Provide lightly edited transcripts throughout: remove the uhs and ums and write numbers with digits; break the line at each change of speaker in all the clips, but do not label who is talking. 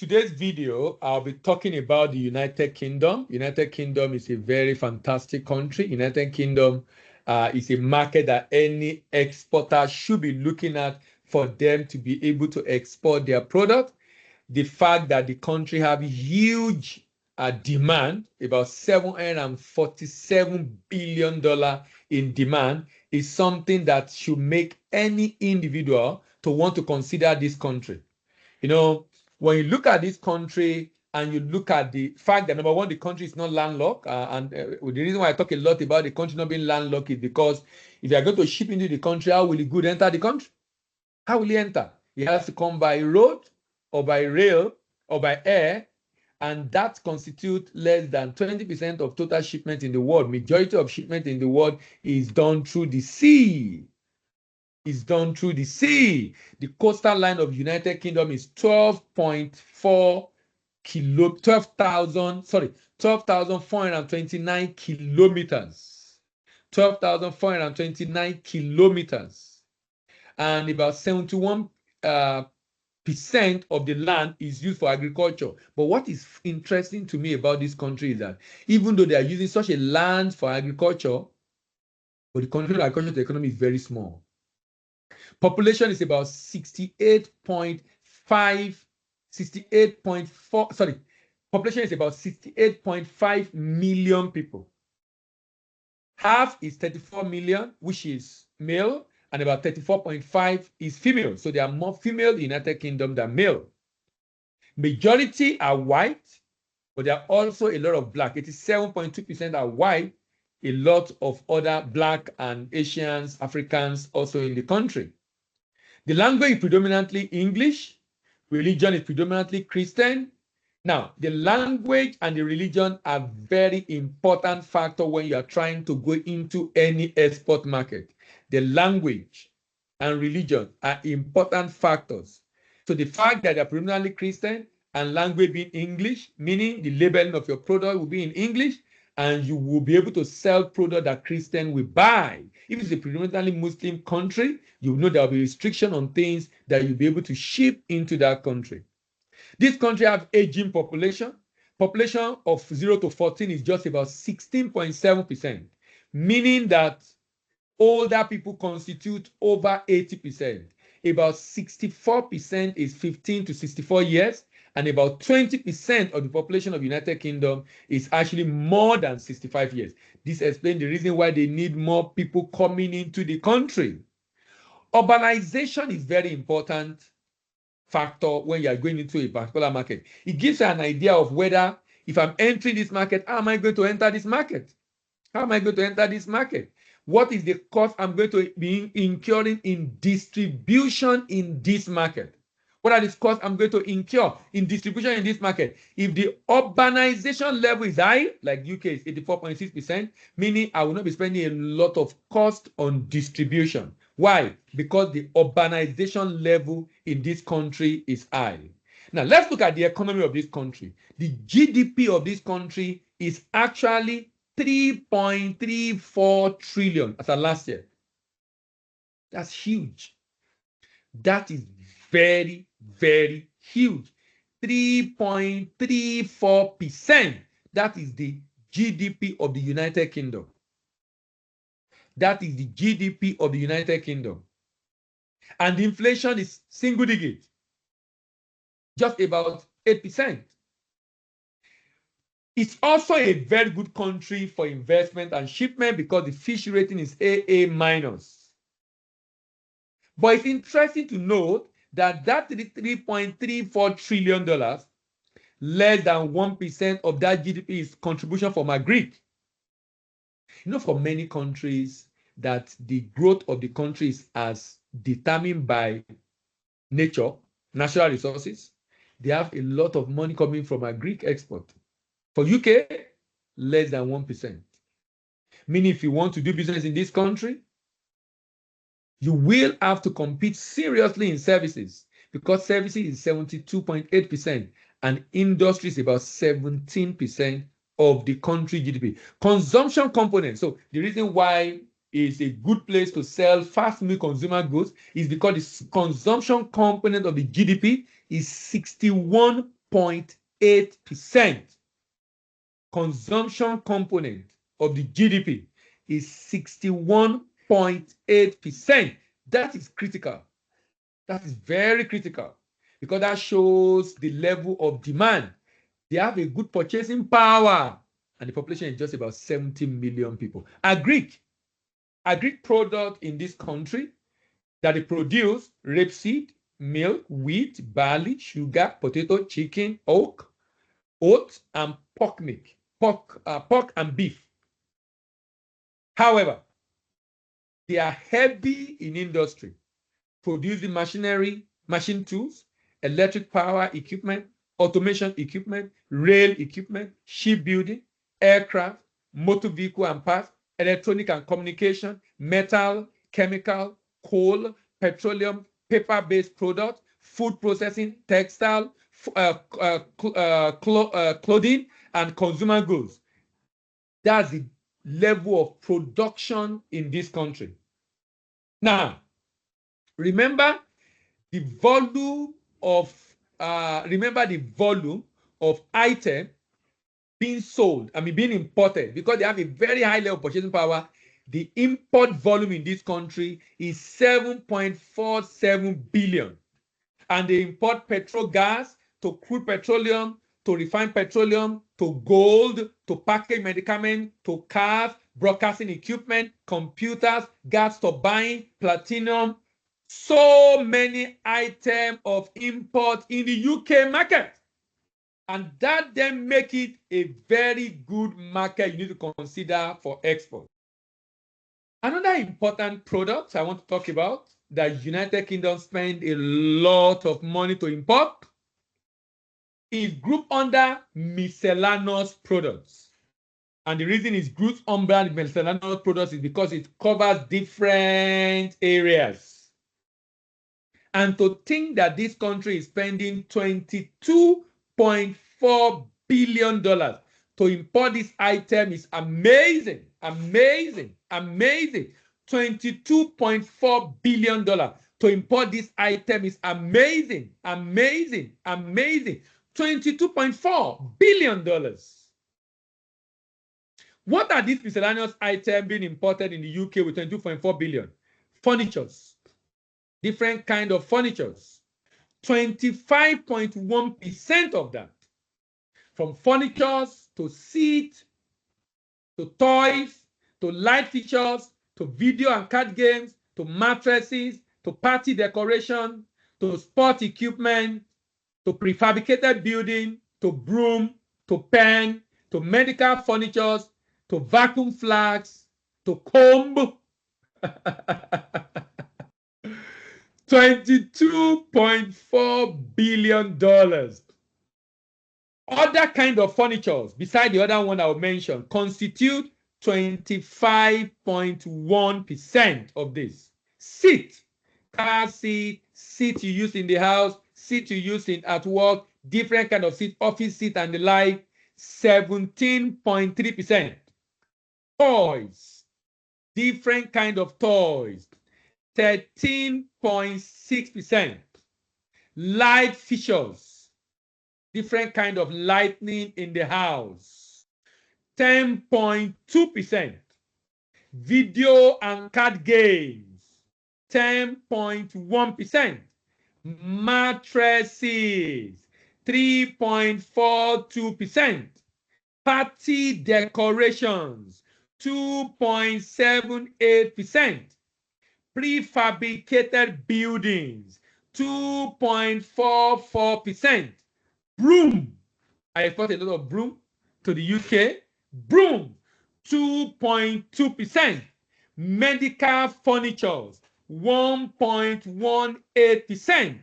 today's video, I'll be talking about the United Kingdom. United Kingdom is a very fantastic country. United Kingdom is a market that any exporter should be looking at for them to be able to export their product. The fact that the country have huge demand, about $747 billion in demand, is something that should make any individual to want to consider this country. You know, when you look at this country and you look at the fact that, number one, the country is not landlocked. The reason why I talk a lot about the country not being landlocked is because if you are going to ship into the country, how will the good enter the country? How will he enter? He has to come by road or by rail or by air, and that constitutes less than 20% of total shipment in the world. Majority of shipment in the world is done through the sea. The coastal line of United Kingdom is 12,429 kilometers. 12,429 kilometers. And about 71% of the land is used for agriculture. But what is interesting to me about this country is that even though they are using such a land for agriculture, but the country's agricultural economy is very small. Population is about 68.5 million people. Half is 34 million, which is male, and about 34.5 is female. So there are more female in the United Kingdom than male. Majority are white, but there are also a lot of black. 87.2% are white, a lot of other black and Asians, Africans also in the country. The language is predominantly English. Religion is predominantly Christian. Now, the language and the religion are very important factor when you are trying to go into any export market. The language and religion are important factors. So the fact that they're predominantly Christian and language being English, meaning the labeling of your product will be in English, and you will be able to sell product that Christian will buy. If it's a predominantly Muslim country, you know there will be restriction on things that you'll be able to ship into that country. This country have aging population. Population of 0 to 14 is just about 16.7%, meaning that older people constitute over 80%. About 64% is 15 to 64 years, and about 20% of the population of United Kingdom is actually more than 65 years. This explains the reason why they need more people coming into the country. Urbanization is very important factor when you are going into a particular market. It gives you an idea of whether, if I'm entering this market, how am I going to enter this market? How am I going to enter this market? What is the cost I'm going to be incurring in distribution in this market? What are the costs I'm going to incur in distribution in this market? If the urbanization level is high, like UK is 84.6%, meaning I will not be spending a lot of cost on distribution. Why? Because the urbanization level in this country is high. Now, let's look at the economy of this country. The GDP of this country is actually 3.34 trillion as of last year. That's huge. That is very, very huge. 3.34%. That is the GDP of the United Kingdom. That is the GDP of the United Kingdom. And the inflation is single digit, just about 8%. It's also a very good country for investment and shipment because the fish rating is AA-. But it's interesting to note that $3.34 trillion, less than 1% of that GDP is contribution from agri. You know, for many countries, that the growth of the country is as determined by nature, natural resources. They have a lot of money coming from agri export. For UK, less than 1%. Meaning if you want to do business in this country, you will have to compete seriously in services because services is 72.8% and industry is about 17% of the country GDP. Consumption component. So the reason why it's a good place to sell fast-moving consumer goods is because the consumption component of the GDP is 61 7.8%. Consumption component of the GDP is 61.8%. That is critical. That is very critical because that shows the level of demand. They have a good purchasing power, and the population is just about 70 million people. Agric product in this country that they produce: rapeseed, milk, wheat, barley, sugar, potato, chicken, oats, and pork and beef. However, they are heavy in industry, producing machinery, machine tools, electric power equipment, automation equipment, rail equipment, shipbuilding, aircraft, motor vehicle and parts, electronic and communication, metal, chemical, coal, petroleum, paper-based products, food processing, textile, clothing, and consumer goods. That's the level of production in this country. Now, remember the volume of item being sold, being imported, because they have a very high level of purchasing power. The import volume in this country is 7.47 billion, and they import petrol gas, to crude petroleum, to refined petroleum, to gold, to packaged medicament, to cars, broadcasting equipment, computers, gas turbine, platinum. So many items of import in the UK market. And that then make it a very good market you need to consider for export. Another important product I want to talk about that United Kingdom spend a lot of money to import is grouped under miscellaneous products. And the reason it's grouped under miscellaneous products is because it covers different areas. And to think that this country is spending $22.4 billion to import this item is amazing, amazing, amazing. $22.4 billion to import this item is amazing, amazing, amazing. $22.4 billion. What are these miscellaneous items being imported in the UK with 22.4 billion? Furnitures, different kind of furnitures. 25.1% of that, from furnitures to seats, to toys, to light fixtures, to video and card games, to mattresses, to party decoration, to sport equipment, to prefabricated building, to broom, to pen, to medical furniture, to vacuum flags, to comb. $22.4 billion. Other kind of furniture, beside the other one I will mention, constitute 25.1% of this. Seat, car seat, seat you use in the house, seat you use at work, different kind of seat, office seat and the like, 17.3%. Toys, different kind of toys, 13.6%. Light fixtures, different kind of lighting in the house, 10.2%. Video and card games, 10.1%. Mattresses, 3.42%. Party decorations, 2.78%. Prefabricated buildings, 2.44%. Broom, I export a lot of broom to the UK. Broom, 2.2%. Medical furniture, 1.18%.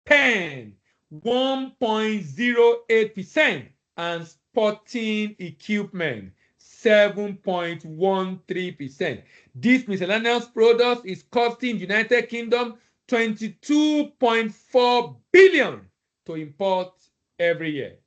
Pen, 1.08%. And sporting equipment, 7.13%. This miscellaneous product is costing United Kingdom $22.4 billion to import every year.